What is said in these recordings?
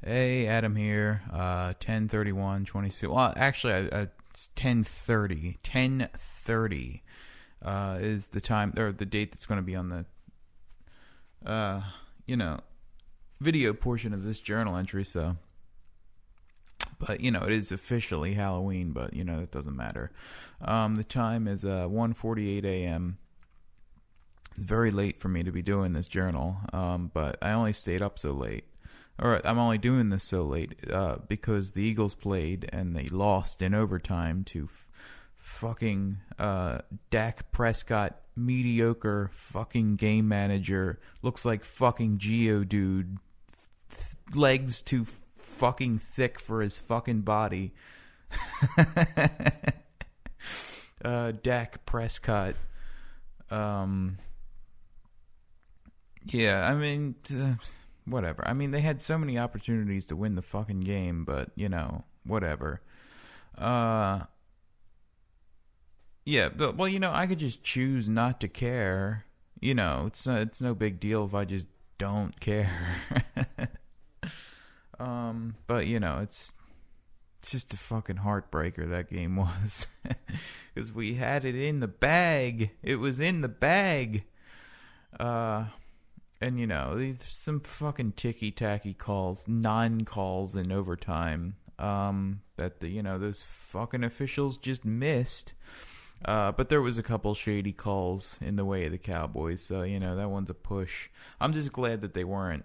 Hey, Adam here. 10:31:26. Well, actually, it's 10:30. 10:30 is the time or the date that's going to be on the uh, you know, video portion of this journal entry. So, but it is officially Halloween. But that doesn't matter. The time is 1:48 a.m. It's very late for me to be doing this journal. But I only stayed up so late. Or I'm only doing this so late because the Eagles played and they lost in overtime to fucking Dak Prescott, mediocre fucking game manager. Looks like fucking Geodude. Legs too fucking thick for his fucking body. Dak Prescott. Yeah, I mean... whatever. I mean, they had so many opportunities to win the fucking game, but, whatever. Yeah, but, well, I could just choose not to care. It's no big deal if I just don't care. But, it's just a fucking heartbreaker, that game was. Because we had it in the bag. It was in the bag. And, these some fucking ticky-tacky calls, non-calls in overtime, that those fucking officials just missed. But there was a couple shady calls in the way of the Cowboys, so, that one's a push. I'm just glad that they weren't,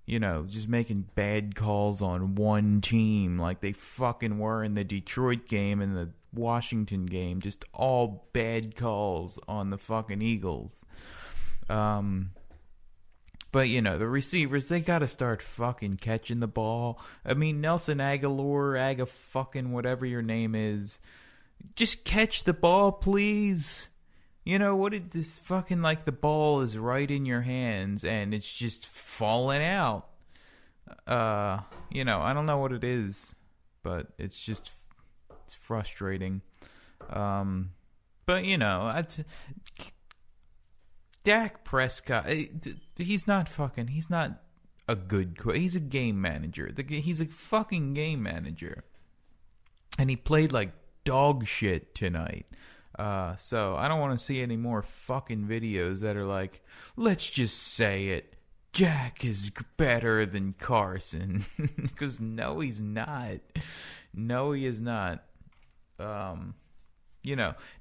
just making bad calls on one team like they fucking were in the Detroit game and the Washington game. Just all bad calls on the fucking Eagles. But the receivers, they gotta start fucking catching the ball. I mean, Nelson Aguilar, fucking whatever your name is, just catch the ball, please. What did this fucking, like, the ball is right in your hands and it's just falling out. I don't know what it is, but it's frustrating. But Dak Prescott, he's not a good coach. He's a game manager. He's a fucking game manager. And he played like dog shit tonight. So I don't want to see any more fucking videos that are like, let's just say it, Jack is better than Carson. Because no, he's not. No, he is not.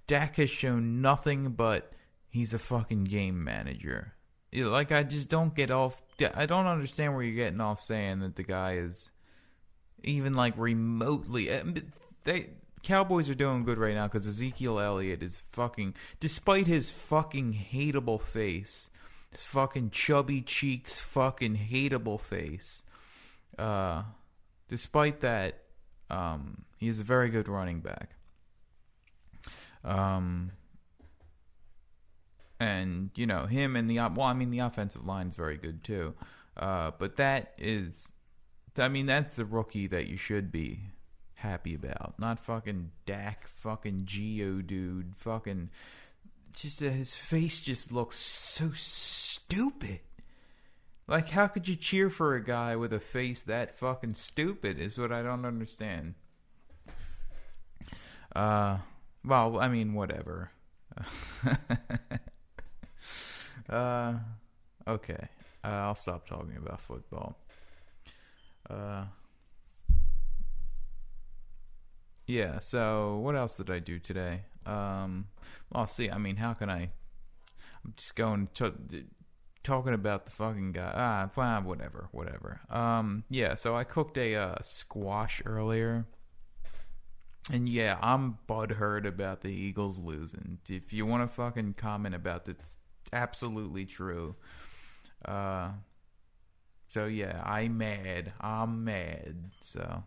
Dak has shown nothing but he's a fucking game manager. Like, I just don't get off... I don't understand where you're getting off saying that the guy is even, like, remotely... Cowboys are doing good right now because Ezekiel Elliott is fucking... Despite his fucking hateable face, his fucking chubby cheeks, fucking hateable face, despite that, he is a very good running back. And, him and the offensive line's very good too. But that's the rookie that you should be happy about. Not fucking Dak, fucking Geodude, fucking, just his face just looks so stupid. Like, how could you cheer for a guy with a face that fucking stupid is what I don't understand. Well, I mean, whatever. Okay. I'll stop talking about football. Yeah, so what else did I do today? Well, see, I mean, how can I'm just going talking about the fucking guy. Well, whatever. Yeah, so I cooked a squash earlier. And yeah, I'm butthurt about the Eagles losing. If you want to fucking comment about that, it's absolutely true. So yeah, I'm mad. So,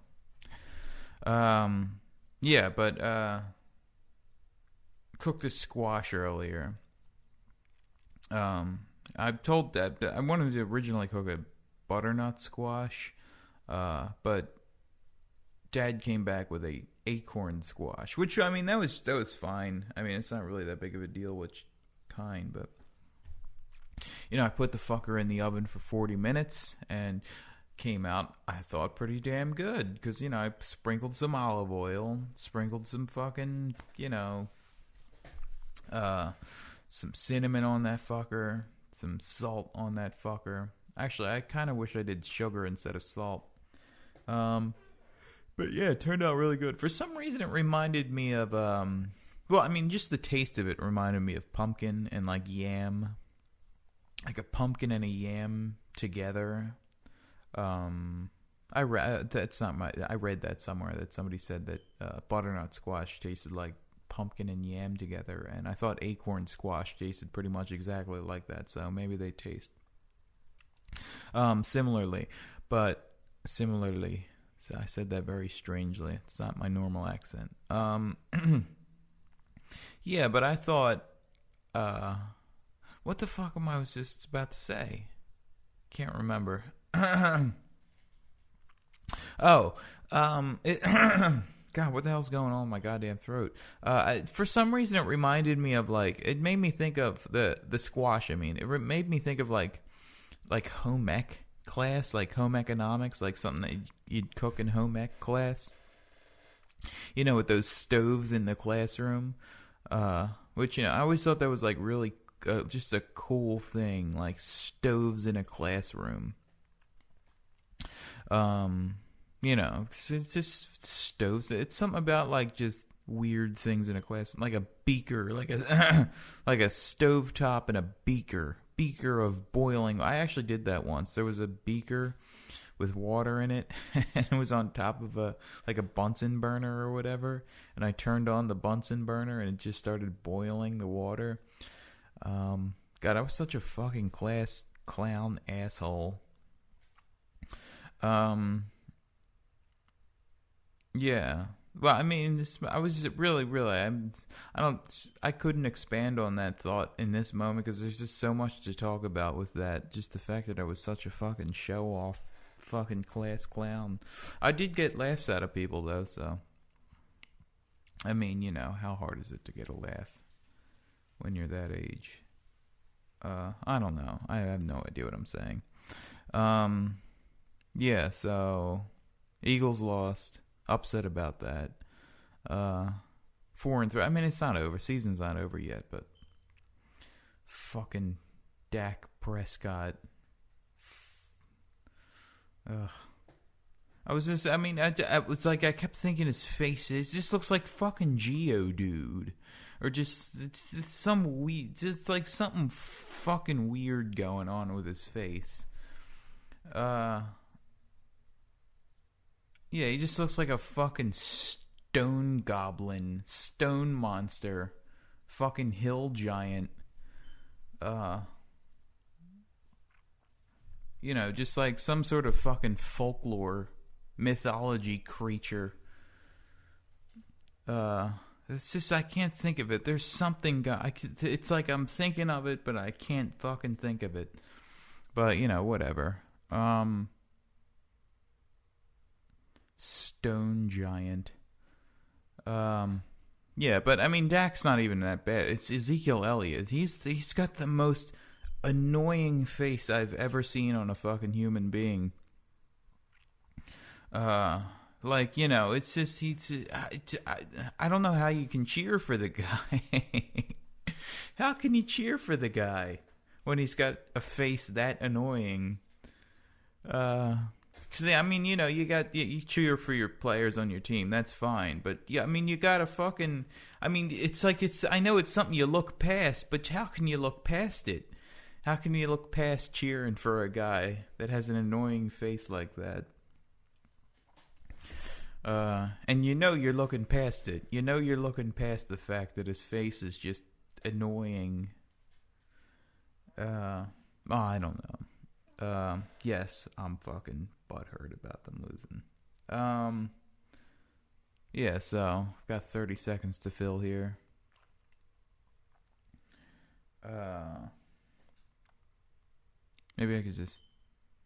yeah, but cooked a squash earlier. I told that I wanted to originally cook a butternut squash, but Dad came back with a acorn squash, which, I mean, that was fine. I mean, it's not really that big of a deal which kind, but I put the fucker in the oven for 40 minutes and came out, I thought, pretty damn good. Because, I sprinkled some olive oil, sprinkled some fucking, some cinnamon on that fucker, some salt on that fucker. Actually, I kind of wish I did sugar instead of salt. But yeah, it turned out really good. For some reason, it reminded me of, just the taste of it reminded me of pumpkin and like yam. Like a pumpkin and a yam together. I read that somewhere that somebody said that butternut squash tasted like pumpkin and yam together, and I thought acorn squash tasted pretty much exactly like that. So maybe they taste similarly. So I said that very strangely. It's not my normal accent. Yeah, but I thought, what the fuck am I was just about to say? Can't remember. God, what the hell's going on in my goddamn throat? For some reason, it reminded me of it made me think of the squash. I mean, it made me think of like home ec class, like home economics, like something that you'd cook in home ec class. With those stoves in the classroom, which I always thought that was like really just a cool thing, like stoves in a classroom. It's just stoves. It's something about like just weird things in a class, like a beaker, like a like a stovetop and a beaker of boiling. I actually did that once. There was a beaker with water in it, and it was on top of a Bunsen burner or whatever. And I turned on the Bunsen burner, and it just started boiling the water. God, I was such a fucking class clown asshole. Yeah. Well, I mean, I was really, I couldn't expand on that thought in this moment because there's just so much to talk about with that. Just the fact that I was such a fucking show-off fucking class clown. I did get laughs out of people, though, so. I mean, how hard is it to get a laugh when you're that age? I don't know. I have no idea what I'm saying. Yeah, so Eagles lost. Upset about that. 4-3. I mean, it's not over. Season's not over yet, but fucking Dak Prescott. I was just, I mean, it's like I kept thinking his face. It just looks like fucking Geodude. Or just, it's some weird, just like something fucking weird going on with his face. Yeah, he just looks like a fucking stone goblin, stone monster, fucking hill giant. Just like some sort of fucking folklore, mythology creature. It's just, I can't think of it. There's something, it's like I'm thinking of it, but I can't fucking think of it. But, whatever. Stone giant. Yeah, but I mean, Dak's not even that bad. It's Ezekiel Elliott. He's got the most annoying face I've ever seen on a fucking human being. It's just I don't know how you can cheer for the guy. How can you cheer for the guy when he's got a face that annoying? Because, I mean, you cheer for your players on your team. That's fine. But, yeah, I mean, you gotta fucking... I mean, I know it's something you look past, but how can you look past it? How can you look past cheering for a guy that has an annoying face like that? And you're looking past it. You're looking past the fact that his face is just annoying. I don't know. Yes, I'm fucking butthurt about them losing. Yeah, so got 30 seconds to fill here. Maybe I could just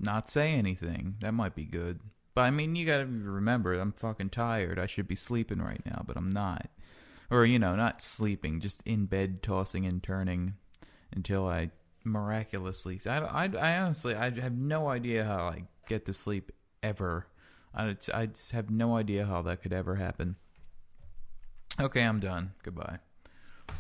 not say anything. That might be good. But I mean, you gotta remember, I'm fucking tired. I should be sleeping right now, but I'm not. Or, not sleeping, just in bed tossing and turning until I miraculously. I honestly, I have no idea how I get to sleep ever. I just have no idea how that could ever happen. Okay, I'm done. Goodbye.